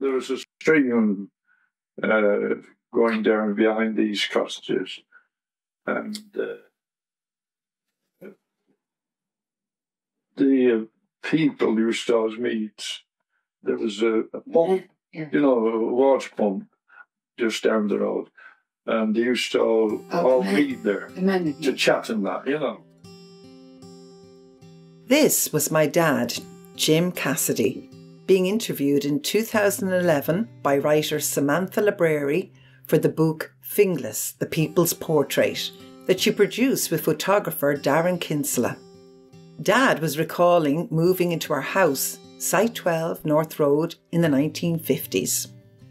there was a stream going down behind these cottages, and the people used to always meet. There was a pump, a water pump just down the road, and they used to all meet there to chat and that. This was my dad, Jim Cassidy, being interviewed in 2011 by writer Samantha Library for the book Finglas, The People's Portrait, that she produced with photographer Darren Kinsella. Dad was recalling moving into our house, Site 12 North Road, in the 1950s,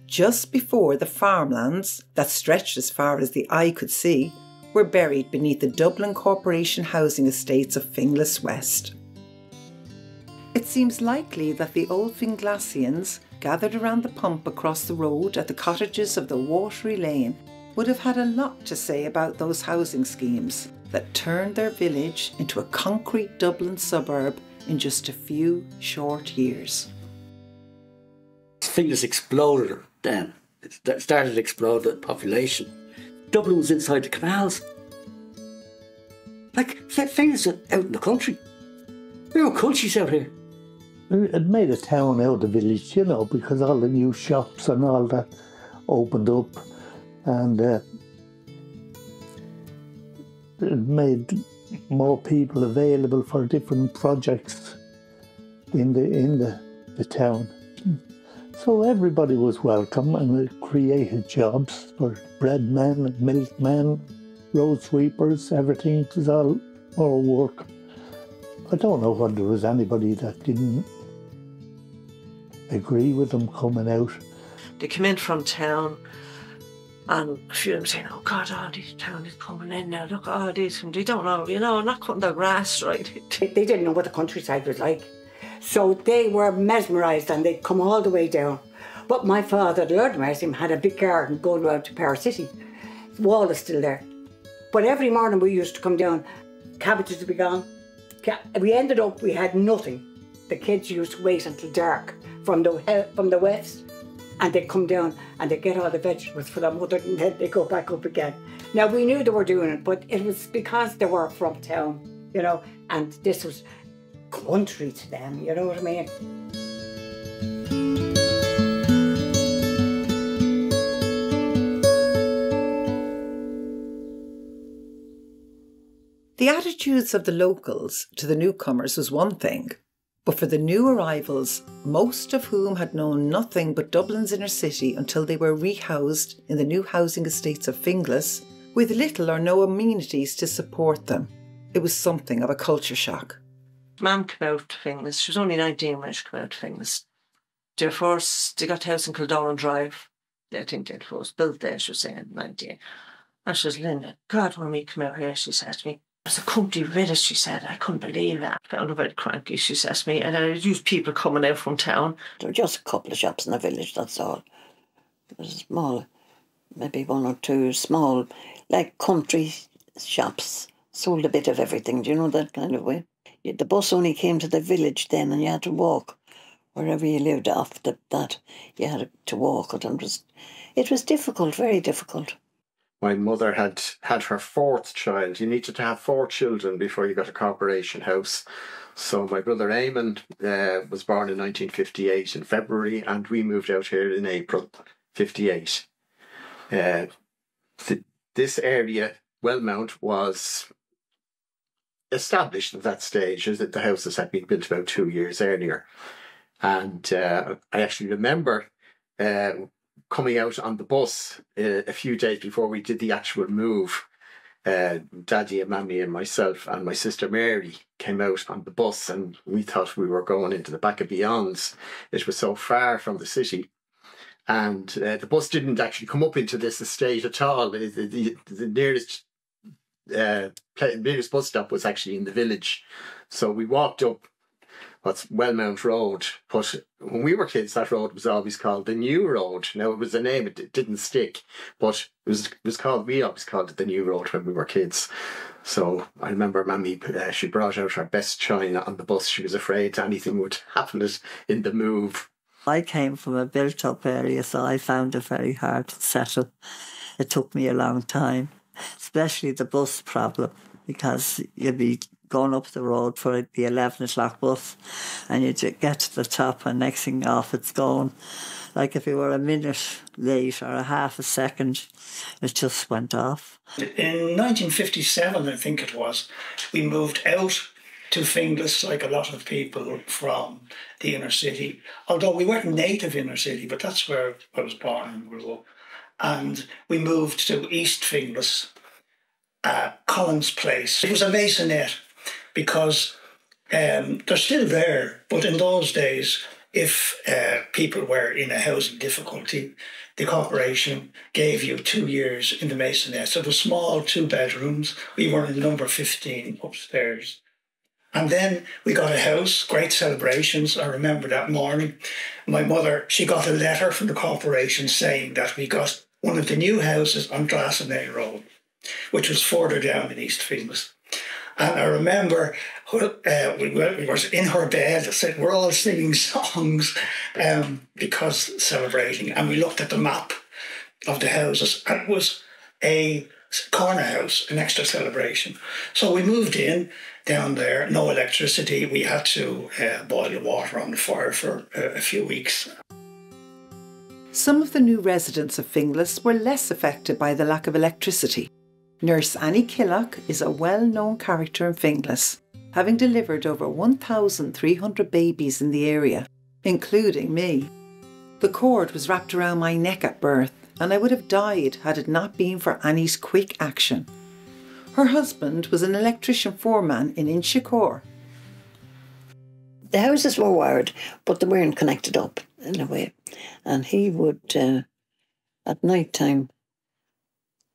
just before the farmlands that stretched as far as the eye could see were buried beneath the Dublin Corporation housing estates of Finglas West. It seems likely that the old Finglasians gathered around the pump across the road at the cottages of the Watery Lane would have had a lot to say about those housing schemes that turned their village into a concrete Dublin suburb in just a few short years. Finglas exploded then. It started to explode the population. Dublin was inside the canals. Like, Finglas out in the country. We were countries out here. It made a town out of the village, because all the new shops and all that opened up, and it made more people available for different projects in the town. So everybody was welcome, and it created jobs for breadmen, milkmen, road sweepers, everything. It was all more work. I don't know whether there was anybody that didn't agree with them coming out. They came in from town, and a few of them saying, "Oh God, all this town is coming in now, look at all this," and they don't know, not cutting their grass right. They didn't know what the countryside was like. So they were mesmerised, and they'd come all the way down. But my father, the Lord mercy him, had a big garden going around to Power City. The wall is still there. But every morning we used to come down, cabbages would be gone. We ended up, we had nothing. The kids used to wait until dark from the west, and they'd come down and they'd get all the vegetables for their mother, and then they'd go back up again. Now, we knew they were doing it, but it was because they were from town, and this was country to them, you know what I mean? The attitudes of the locals to the newcomers was one thing, but for the new arrivals, most of whom had known nothing but Dublin's inner city until they were rehoused in the new housing estates of Finglas, with little or no amenities to support them, it was something of a culture shock. Mum came out to Finglas. She was only 19 when she came out to Finglas. They got the house in Kildaren Drive. I think they was built there, she was saying, 19. And she was, "Linda, God, when we come out here," she said to me, "it was a country village," she said. "I couldn't believe that. I found it very cranky," she says to me. And I used people coming out from town. There were just a couple of shops in the village, that's all. There was small, maybe one or two small, like country shops. Sold a bit of everything, do you know, that kind of way. The bus only came to the village then, and you had to walk. Wherever you lived after that, you had to walk it, and it was difficult, very difficult. My mother had her fourth child. You needed to have 4 children before you got a corporation house. So my brother Eamon was born in 1958 in February, and we moved out here in April 58. This area, Wellmount, was established at that stage, as the houses had been built about 2 years earlier. And I actually remember coming out on the bus a few days before we did the actual move. Daddy and Mammy and myself and my sister Mary came out on the bus, and we thought we were going into the back of Beyonds. It was so far from the city. And the bus didn't actually come up into this estate at all. The nearest bus stop was actually in the village. So we walked up what's Wellmount Road, but when we were kids that road was always called the New Road. Now it was a name, it didn't stick, but we always called it the New Road when we were kids. So I remember Mammy, she brought out her best china on the bus. She was afraid anything would happen in the move. I came from a built-up area, so I found it very hard to settle. It took me a long time, especially the bus problem, because you'd be going up the road for the 11 o'clock bus and you get to the top and next thing off it's gone. Like if you were a minute late or a half a second, it just went off. In 1957, I think it was, we moved out to Finglas, like a lot of people from the inner city. Although we weren't native inner city, but that's where I was born and grew up. And we moved to East Finglas, Collins Place. It was a masonette because they're still there, but in those days, if people were in a housing difficulty, the corporation gave you 2 years in the masonette. So it was small 2 bedrooms. We were in number 15 upstairs. And then we got a house, great celebrations. I remember that morning. My mother, she got a letter from the corporation saying that we got one of the new houses on Glassenay Road, which was further down in East Finglas. And I remember we were in her bed, said we're all singing songs because celebrating. And we looked at the map of the houses and it was a corner house, an extra celebration. So we moved in down there, no electricity. We had to boil water on the fire for a few weeks. Some of the new residents of Finglas were less affected by the lack of electricity. Nurse Annie Killock is a well-known character in Finglas, having delivered over 1,300 babies in the area, including me. The cord was wrapped around my neck at birth, and I would have died had it not been for Annie's quick action. Her husband was an electrician foreman in Inchicore. The houses were wired, but they weren't connected up in a way. And he would, at night time,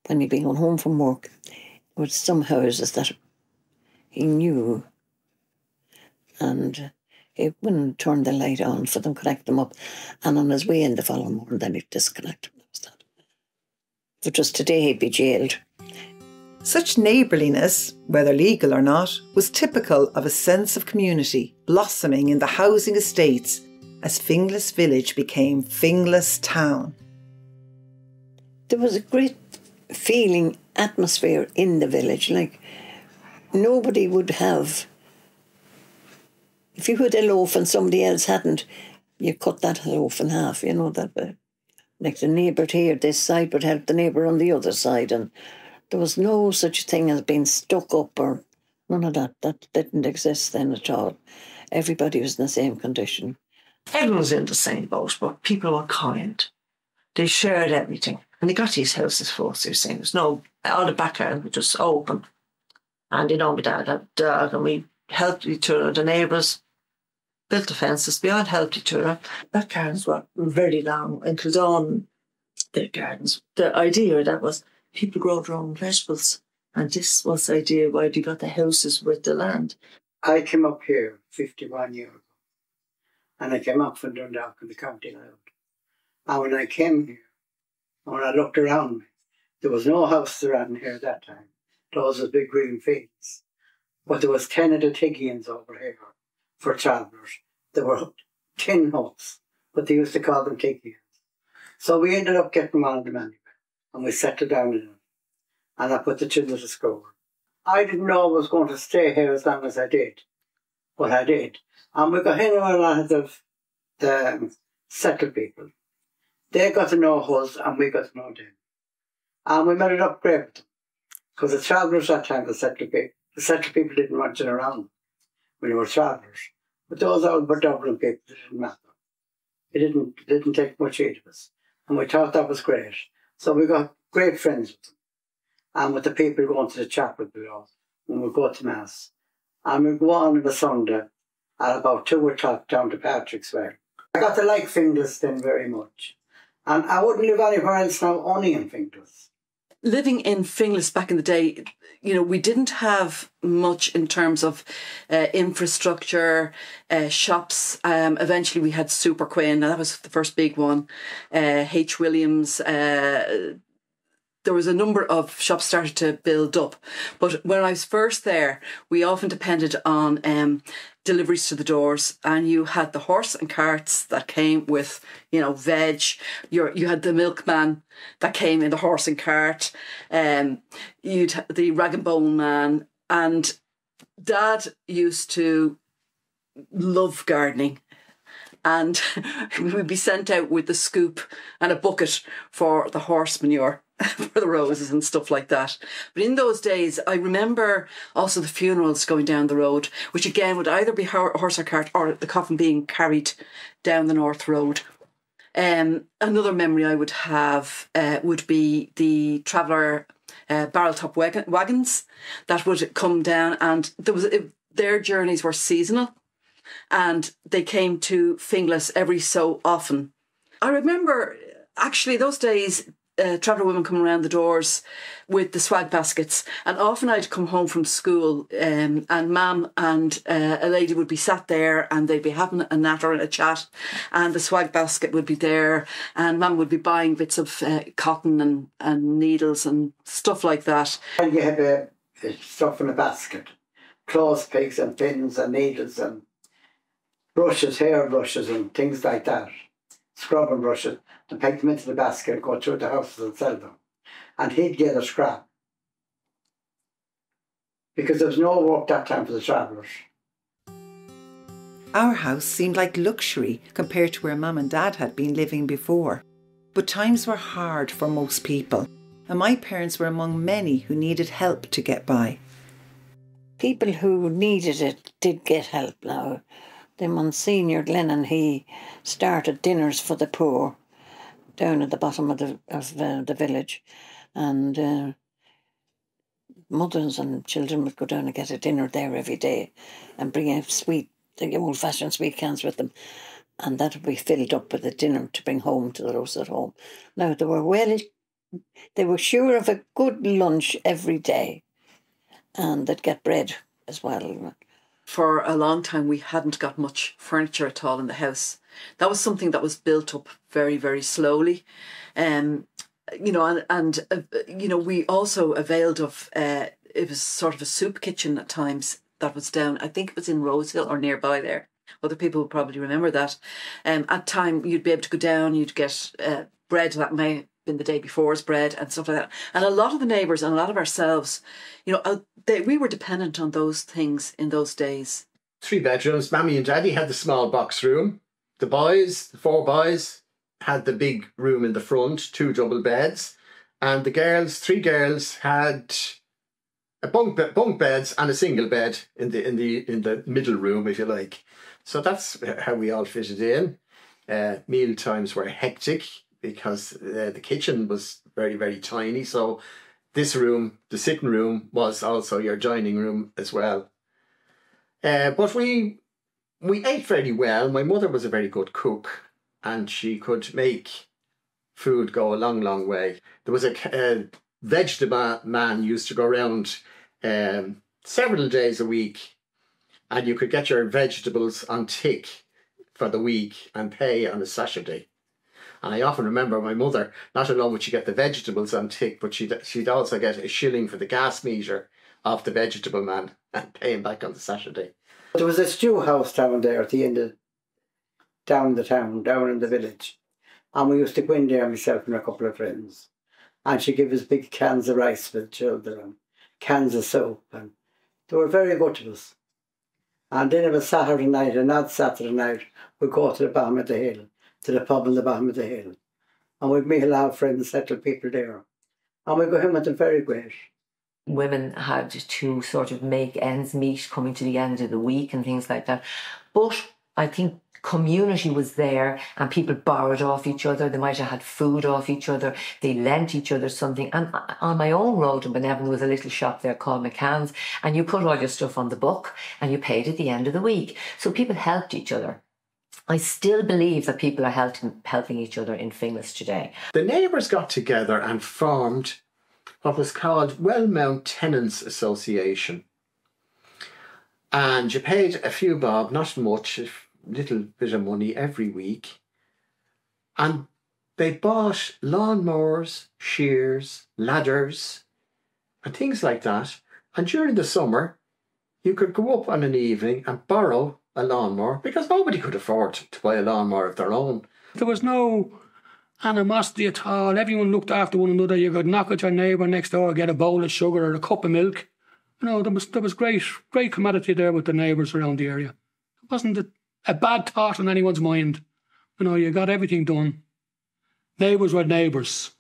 when he'd been going home from work, there were some houses that he knew, and he wouldn't turn the light on for them, connect them up, and on his way in the following morning, then he'd disconnect them. That was that. If it was today, he'd be jailed. Such neighbourliness, whether legal or not, was typical of a sense of community blossoming in the housing estates as Finglas village became Finglas town. There was a great feeling, atmosphere in the village. Like nobody would have, if you had a loaf and somebody else hadn't, you cut that loaf in half, you know, that way. Like the neighbour here, this side would help the neighbour on the other side, and there was no such thing as being stuck up or none of that. That didn't exist then at all. Everybody was in the same condition. Everyone was in the same boat, but people were kind. They shared everything. And they got these houses for us, they were saying. There's no, all the backyard was just open. And, you know, my dad had a dog and we helped each other. The neighbours built the fences. We all helped each other. Back gardens were very long. In Kildon, their gardens, the idea of that was people grow their own vegetables. And this was the idea why they got the houses with the land. I came up here 51 years ago. And I came up from Dundalk in the County Louth. And when I came here, when I looked around me, there was no house around here at that time. Those were big green fields. But there was 10 of the Tiggians over here for travellers. There were tin huts, but they used to call them Tiggians. So we ended up getting one of them anyway. And we settled down in them. And I put the children to school. I didn't know I was going to stay here as long as I did. But I did. And we got in a lot of the settled people. They got to know us and we got to know them. And we made it up great with them. Because the travellers that time, the settled people didn't want you around when you were travellers. But those old Dublin people, it didn't matter. It didn't take much heed of us. And we thought that was great. So we got great friends with them. And with the people going to the chapel below, when we go to Mass. And we go on the Sunday at about 2 o'clock down to Patrick's Way. I got to like Finglas then very much. And I wouldn't live anywhere else now, only in Finglas. Living in Finglas back in the day, you know, we didn't have much in terms of infrastructure, shops. Eventually we had Super Quinn, and that was the first big one. H. Williams. There there was a number of shops started to build up. But when I was first there, we often depended on deliveries to the doors, and you had the horse and carts that came with, veg. You had the milkman that came in the horse and cart. You'd had the rag and bone man, and Dad used to love gardening. And we would be sent out with the scoop and a bucket for the horse manure, for the roses and stuff like that. But in those days, I remember also the funerals going down the road, which again would either be horse or cart, or the coffin being carried down the North Road. Another memory I would have would be the traveller barrel top wagons that would come down, and their journeys were seasonal. And they came to Finglas every so often. I remember, actually, those days, traveller women coming around the doors with the swag baskets. And often I'd come home from school and Mam and a lady would be sat there and they'd be having a natter and a chat, and the swag basket would be there, and Mam would be buying bits of cotton and needles and stuff like that. And you had stuff in a basket, clothes pegs and pins and needles and brushes, hair brushes and things like that, scrubbing brushes, and peg them into the basket and go through the houses and sell them. And he'd get a scrap. Because there was no work that time for the travellers. Our house seemed like luxury compared to where Mum and Dad had been living before. But times were hard for most people, and my parents were among many who needed help to get by. People who needed it did get help now. The Monsignor Glennon, he started dinners for the poor down at the bottom of the village, and mothers and children would go down and get a dinner there every day and bring out the old-fashioned sweet cans with them, and that would be filled up with a dinner to bring home to those at home. Now, they were sure of a good lunch every day, and they'd get bread as well. For a long time, we hadn't got much furniture at all in the house. That was something that was built up very, very slowly. We also availed of, it was sort of a soup kitchen at times that was down, I think it was in Rosehill or nearby there. Other people will probably remember that. At time, you'd be able to go down, you'd get bread that may have been the day before's bread and stuff like that. And a lot of the neighbours and a lot of ourselves, we were dependent on those things in those days. 3 bedrooms. Mammy and Daddy had the small box room. The 4 boys, had the big room in the front, 2 double beds. And the 3 girls had a bunk beds and a single bed in the middle room, if you like. So that's how we all fitted in. Meal times were hectic because the kitchen was very, very tiny. So this room, the sitting room, was also your dining room as well. But we ate very well. My mother was a very good cook, and she could make food go a long, long way. There was a vegetable man used to go around several days a week, and you could get your vegetables on tick for the week and pay on a Saturday. And I often remember my mother, not alone would she get the vegetables on tick, but she'd also get a shilling for the gas meter of the vegetable man and pay him back on the Saturday. There was a stew house down there at the end of down in the village. And we used to go in there, myself and a couple of friends. And she'd give us big cans of rice for the children and cans of soap. And they were very good to us. And then it was Saturday night, and that Saturday night, we'd go to the bottom of the hill, to the pub on the bottom of the hill. And we'd meet a lot of friends, settled people there. And we'd go home with them very great. Women had to sort of make ends meet coming to the end of the week and things like that. But I think community was there and people borrowed off each other. They might have had food off each other. They lent each other something. And on my own road in Benevan was a little shop there called McCann's, and you put all your stuff on the book and you paid at the end of the week. So people helped each other. I still believe that people are helping each other in Finglas today. The neighbours got together and formed what was called Wellmount Tenants Association. And you paid a few bob, not much, a little bit of money every week. And they bought lawnmowers, shears, ladders, and things like that. And during the summer, you could go up on an evening and borrow a lawnmower because nobody could afford to buy a lawnmower of their own. There was no animosity at all. Everyone looked after one another. You could knock at your neighbour next door, get a bowl of sugar or a cup of milk. You know, there was great commodity there with the neighbours around the area. It wasn't a bad thought in anyone's mind. You know, you got everything done. Neighbours were neighbours.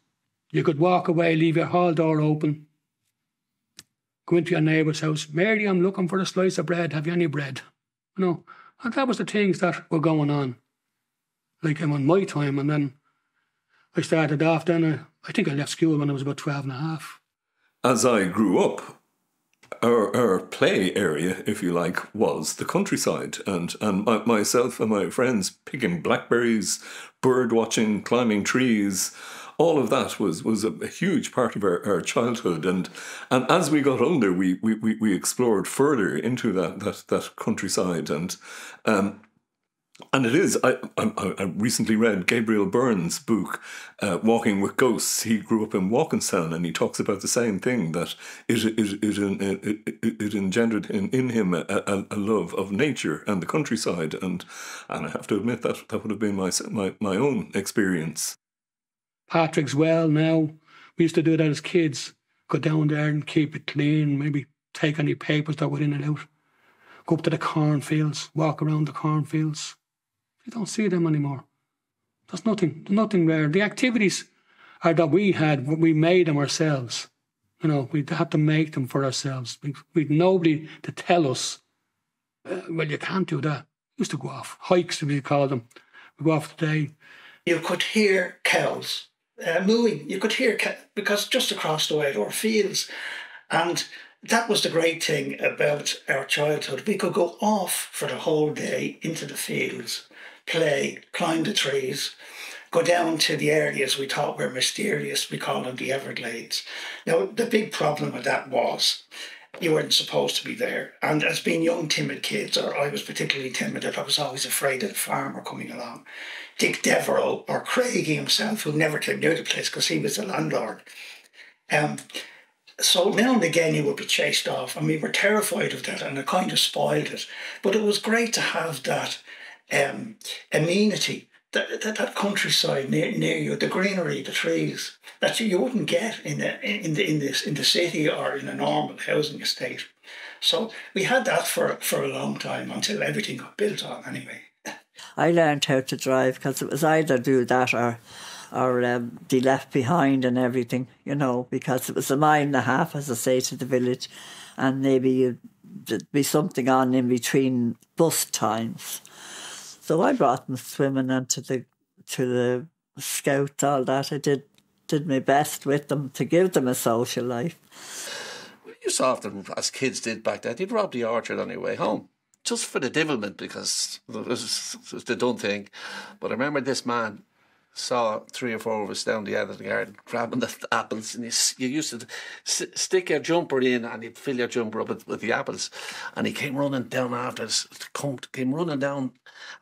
You could walk away, leave your hall door open, go into your neighbour's house. Mary, I'm looking for a slice of bread. Have you any bread? You know, and that was the things that were going on. Like in my time, and then I started off then. I think I left school when I was about 12 and a half. As I grew up, our play area, if you like, was the countryside, and myself and my friends picking blackberries, bird watching, climbing trees. All of that was a huge part of our childhood, and as we got older, we explored further into that countryside, and it is. I recently read Gabriel Byrne's book, Walking with Ghosts. He grew up in Walkinstown, and he talks about the same thing, that it engendered in him a love of nature and the countryside, and I have to admit that would have been my own experience. Patrick's Well now. We used to do that as kids. Go down there and keep it clean, maybe take any papers that were in and out. Go up to the cornfields, walk around the cornfields. You don't see them anymore. There's nothing there. The activities are that we made them ourselves. You know, we had to make them for ourselves. We'd nobody to tell us, well, you can't do that. We used to go off. Hikes, we call them. We go off today. You could hear cows mooing. You could hear because just across the way there were fields, and that was the great thing about our childhood. We could go off for the whole day into the fields, play, climb the trees, go down to the areas we thought were mysterious. We call them the Everglades. Now, the big problem with that was you weren't supposed to be there. And as being young, timid kids, or I was particularly timid, that I was always afraid of the farmer coming along. Dick Deverell, or Craigie himself, who never came near the place because he was the landlord. So now and again you would be chased off, and we were terrified of that, and it kind of spoiled it. But it was great to have that amenity, that countryside near you, the greenery, the trees, that you wouldn't get in the city or in a normal housing estate. So we had that for a long time until everything got built on anyway. I learned how to drive because it was either do that or be left behind and everything, you know, because it was a mile and a half, as I say, to the village, and maybe there'd be something on in between bus times. So I brought them swimming and to the scouts, all that. I did my best with them to give them a social life. We used to often, as kids did back then, they'd rob the orchard on their way home, just for the devilment, because it was the done thing. But I remember this man saw 3 or 4 of us down the end of the garden grabbing the apples, and you used to stick your jumper in and you'd fill your jumper up with the apples, and he came running down after us, came running down,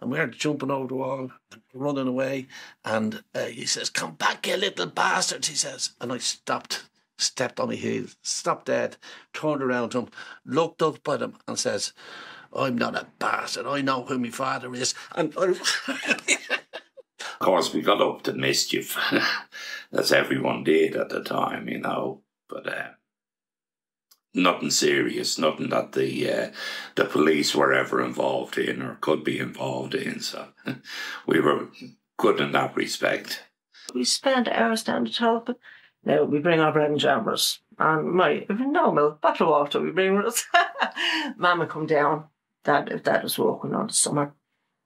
and we were jumping over the wall, running away, and he says, "Come back, you little bastards," he says. And I stepped on my heels, stopped dead, turned around to him, looked up at him and says, "I'm not a bastard, I know who my father is." And of course, we got up to mischief, as everyone did at the time, you know, but nothing serious, nothing that the police were ever involved in or could be involved in, so we were good in that respect. We spent hours down the top. Now we bring our bread and jammers, and my normal bottle of water we bring with us. Mama come down, if Dad was walking on the summer.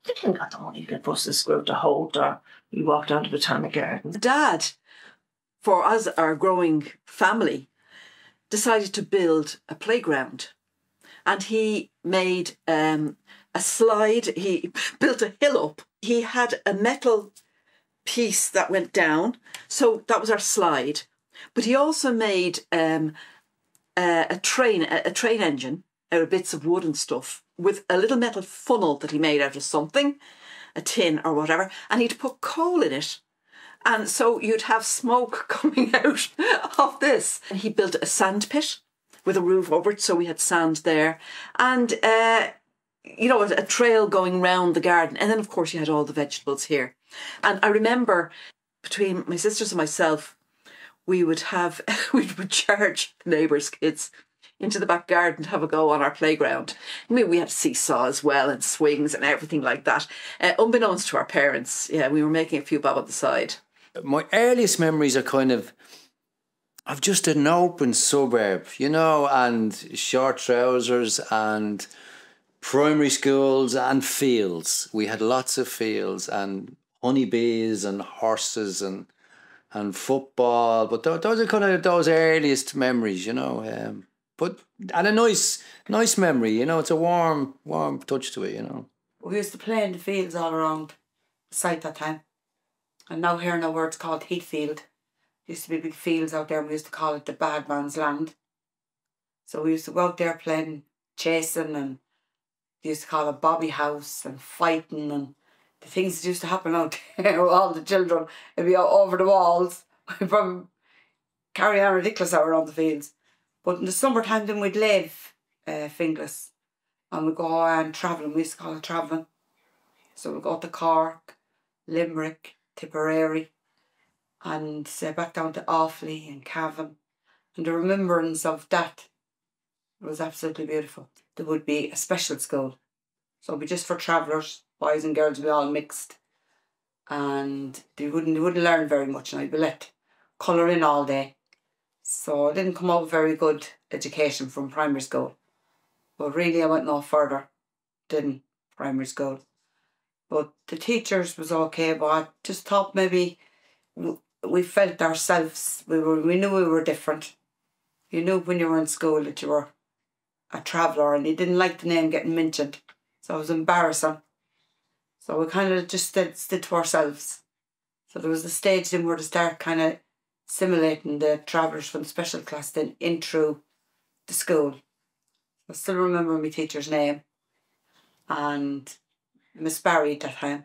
They didn't got the money to get buses to go to Holt, or we walked down to Botanic Gardens. Dad, for us, our growing family, decided to build a playground, and he made a slide. He built a hill up. He had a metal piece that went down, so that was our slide. But he also made a train engine out of bits of wood and stuff, with a little metal funnel that he made out of something, a tin or whatever, and he'd put coal in it, And so you'd have smoke coming out of this. And he built a sand pit with a roof over it, so we had sand there. And, you know, a trail going round the garden. And then, of course, you had all the vegetables here. And I remember between my sisters and myself, we would charge the neighbours' kids into the back garden to have a go on our playground. I mean, we had a seesaw as well and swings and everything like that. Unbeknownst to our parents, yeah, we were making a few bob on the side. My earliest memories are kind of just an open suburb, you know, and short trousers and primary schools and fields. We had lots of fields and honeybees and horses and football. But those are kind of those earliest memories, you know. And a nice memory, you know. It's a warm touch to it, you know. We used to play in the fields all around the site that time. And now here where it's called Heathfield. There used to be big fields out there, and we used to call it the bad man's land. So we used to go out there playing chasing, and they used to call it Bobby House and fighting, and the things that used to happen out there with all the children. It'd be over the walls. We'd probably carry on ridiculous out around the fields. But in the summertime then we'd leave Finglas and we'd go on travelling. We used to call it travelling. So we'd go to Cork, Limerick, Tipperary and back down to Offaly and Cavan. And the remembrance of that was absolutely beautiful. There would be a special school. So it'd be just for travellers, boys and girls would be all mixed. And they wouldn't learn very much, and I'd be let colour in all day. So I didn't come out with very good education from primary school. But really I went no further than primary school. But the teachers was okay, but I just thought maybe we felt ourselves, we knew we were different. You knew when you were in school that you were a traveller and you didn't like the name getting mentioned. So it was embarrassing. So we kind of just stood to ourselves. So there was a stage then where to start kind of simulating the travellers from the special class then in through the school. I still remember my teacher's name and Miss Barry at that time.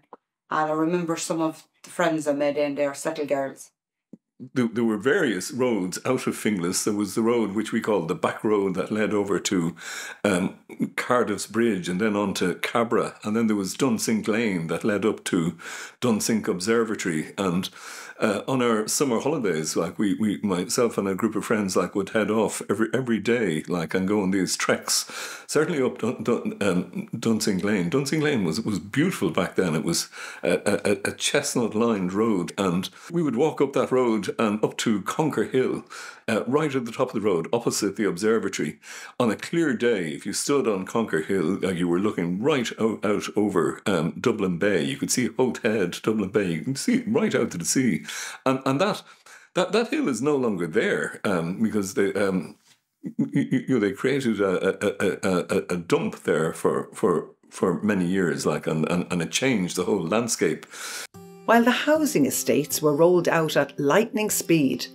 And I remember some of the friends I made in there, settle girls. There were various roads out of Finglas. There was the road which we called the back road that led over to Cardiff's Bridge and then on to Cabra. And then there was Dunsink Lane that led up to Dunsink Observatory. And on our summer holidays, like we myself and a group of friends like would head off every day, like, and go on these treks. Certainly up Dunsink Lane. Dunsink Lane was beautiful back then. It was a chestnut-lined road, and we would walk up that road and up to Conker Hill, right at the top of the road, opposite the observatory. On a clear day, if you stood on Conker Hill, you were looking right out over Dublin Bay. You could see Hout Head, Dublin Bay. You can see right out to the sea. And that hill is no longer there because they created a dump there for many years, like, and it changed the whole landscape. While the housing estates were rolled out at lightning speed,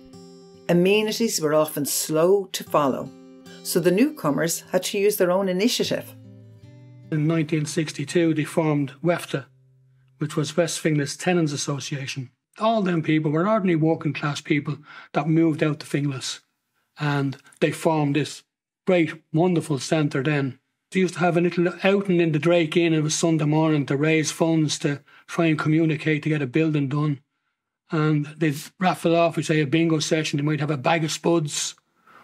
amenities were often slow to follow, so the newcomers had to use their own initiative. In 1962 they formed WEFTA, which was West Finglas Tenants Association. All them people were ordinary working class people that moved out to Finglas, and they formed this great, wonderful centre then. They used to have a little outing in the Drake Inn. It was Sunday morning to raise funds to try and communicate to get a building done. And they'd raffle off, we say, a bingo session. They might have a bag of spuds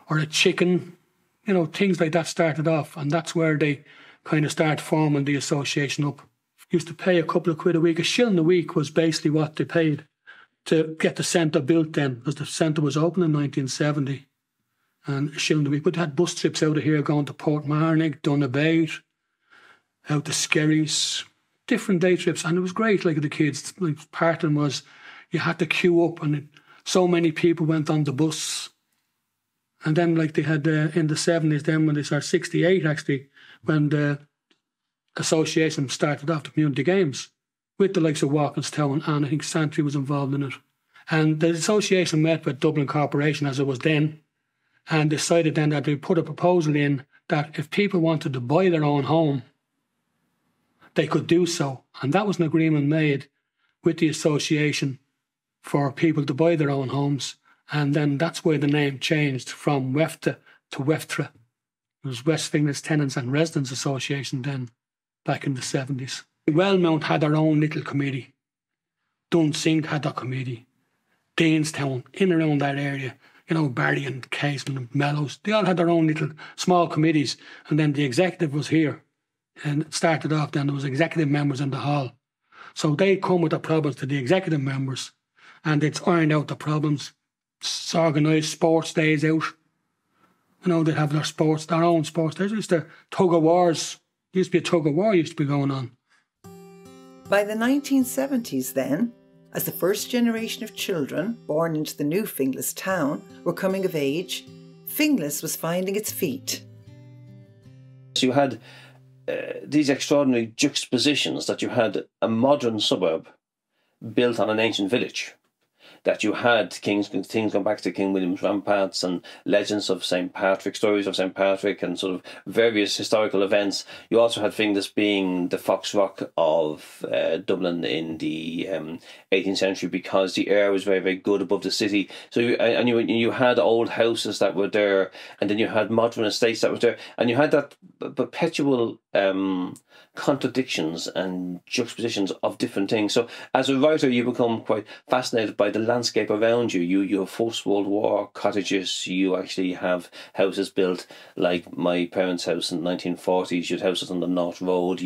or a chicken. You know, things like that started off. And that's where they kind of started forming the association up. Used to pay a couple of quid a week. A shilling a week was basically what they paid to get the centre built then, because the centre was open in 1970. And a shilling a week. We'd had bus trips out of here going to Portmarnock, Donabate, out to Skerries, different day trips. And it was great, like, the kids. Like, part of them was you had to queue up and so many people went on the bus. And then, like, they had in the 70s, then when they started, 68 actually, when the association started off the community games with the likes of Walkinstown, and I think Santry was involved in it. And the association met with Dublin Corporation, as it was then, and decided then that they put a proposal in that if people wanted to buy their own home, they could do so. And that was an agreement made with the association for people to buy their own homes. And then that's why the name changed from WEFTA to WEFTRA. It was West Finglas Tenants and Residents Association then, back in the 70s. Wellmount had their own little committee. Dunsink had their committee. Deanstown, in and around that area, you know, Barry and Casement and Mellows, they all had their own little small committees. And then the executive was here. And it started off then, there was executive members in the hall. So they'd come with the problems to the executive members and they'd iron out the problems, organise sports days out. You know, they'd have their own sports days. Used to tug of wars. Used to be a tug of war used to be going on. By the 1970s then, as the first generation of children born into the new Finglas town were coming of age, Finglas was finding its feet. So you had these extraordinary juxtapositions, that you had a modern suburb built on an ancient village, that you had things going back to King William's ramparts and legends of St. Patrick, stories of St. Patrick and sort of various historical events. You also had Finglas being the Fox Rock of Dublin in the 18th century, because the air was very, very good above the city. So you had old houses that were there, and then you had modern estates that were there, and you had that perpetual contradictions and juxtapositions of different things. So as a writer, you become quite fascinated by the landscape around you. You have First World War cottages, you actually have houses built like my parents' house in the 1940s, you had houses on the North Road,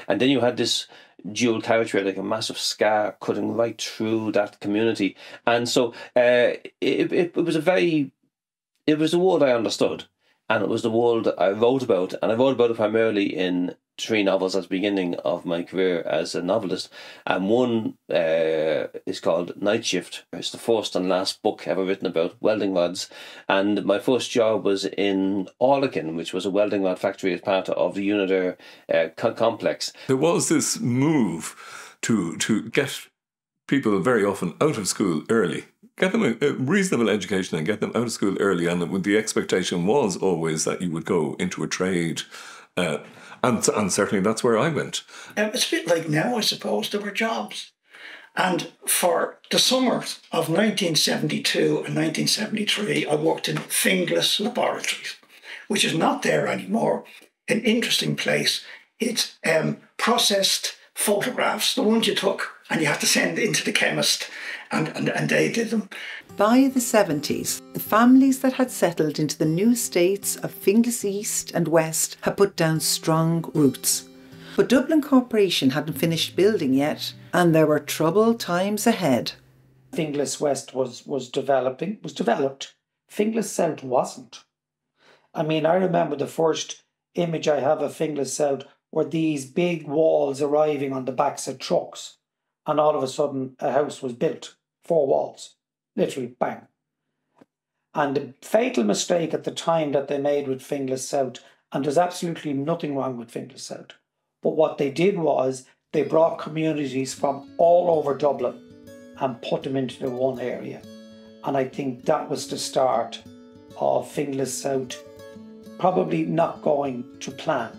and then you had this dual carriageway, like a massive scar cutting right through that community. And so it was the world I understood, and it was the world I wrote about, and I wrote about it primarily in 3 novels at the beginning of my career as a novelist, and one is called Night Shift. It's the first and last book ever written about welding rods, and my first job was in Orlegan, which was a welding rod factory as part of the Unitair complex. There was this move to get people very often out of school early, get them a reasonable education and get them out of school early, and the expectation was always that you would go into a trade. And certainly that's where I went. It's a bit like now, I suppose. There were jobs. And for the summers of 1972 and 1973, I worked in Finglas Laboratories, which is not there anymore. An interesting place. It's processed photographs, the ones you took, and you have to send into the chemist, and they did them. By the 70s, the families that had settled into the new estates of Finglas East and West had put down strong roots. But Dublin Corporation hadn't finished building yet, and there were troubled times ahead. Finglas West was developed. Finglas South wasn't. I mean, I remember the first image I have of Finglas South were these big walls arriving on the backs of trucks, and all of a sudden a house was built, 4 walls. Literally, bang. And the fatal mistake at the time that they made with Finglas South, and there's absolutely nothing wrong with Finglas South, but what they did was they brought communities from all over Dublin and put them into the one area. And I think that was the start of Finglas South probably not going to plan.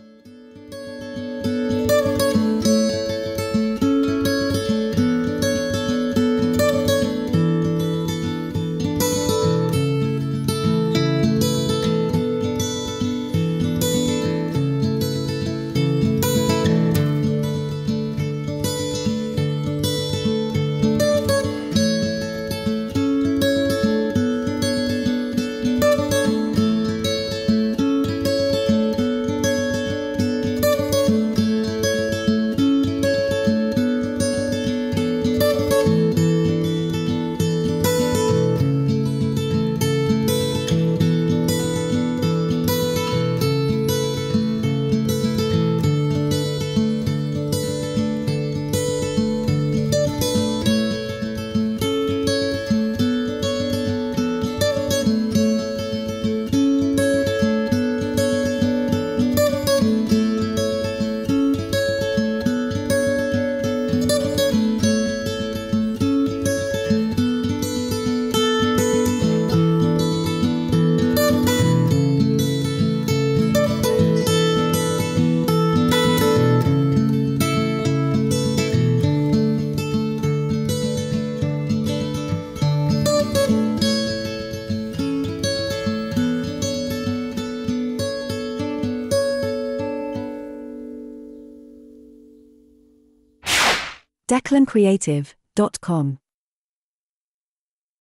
declancreative.com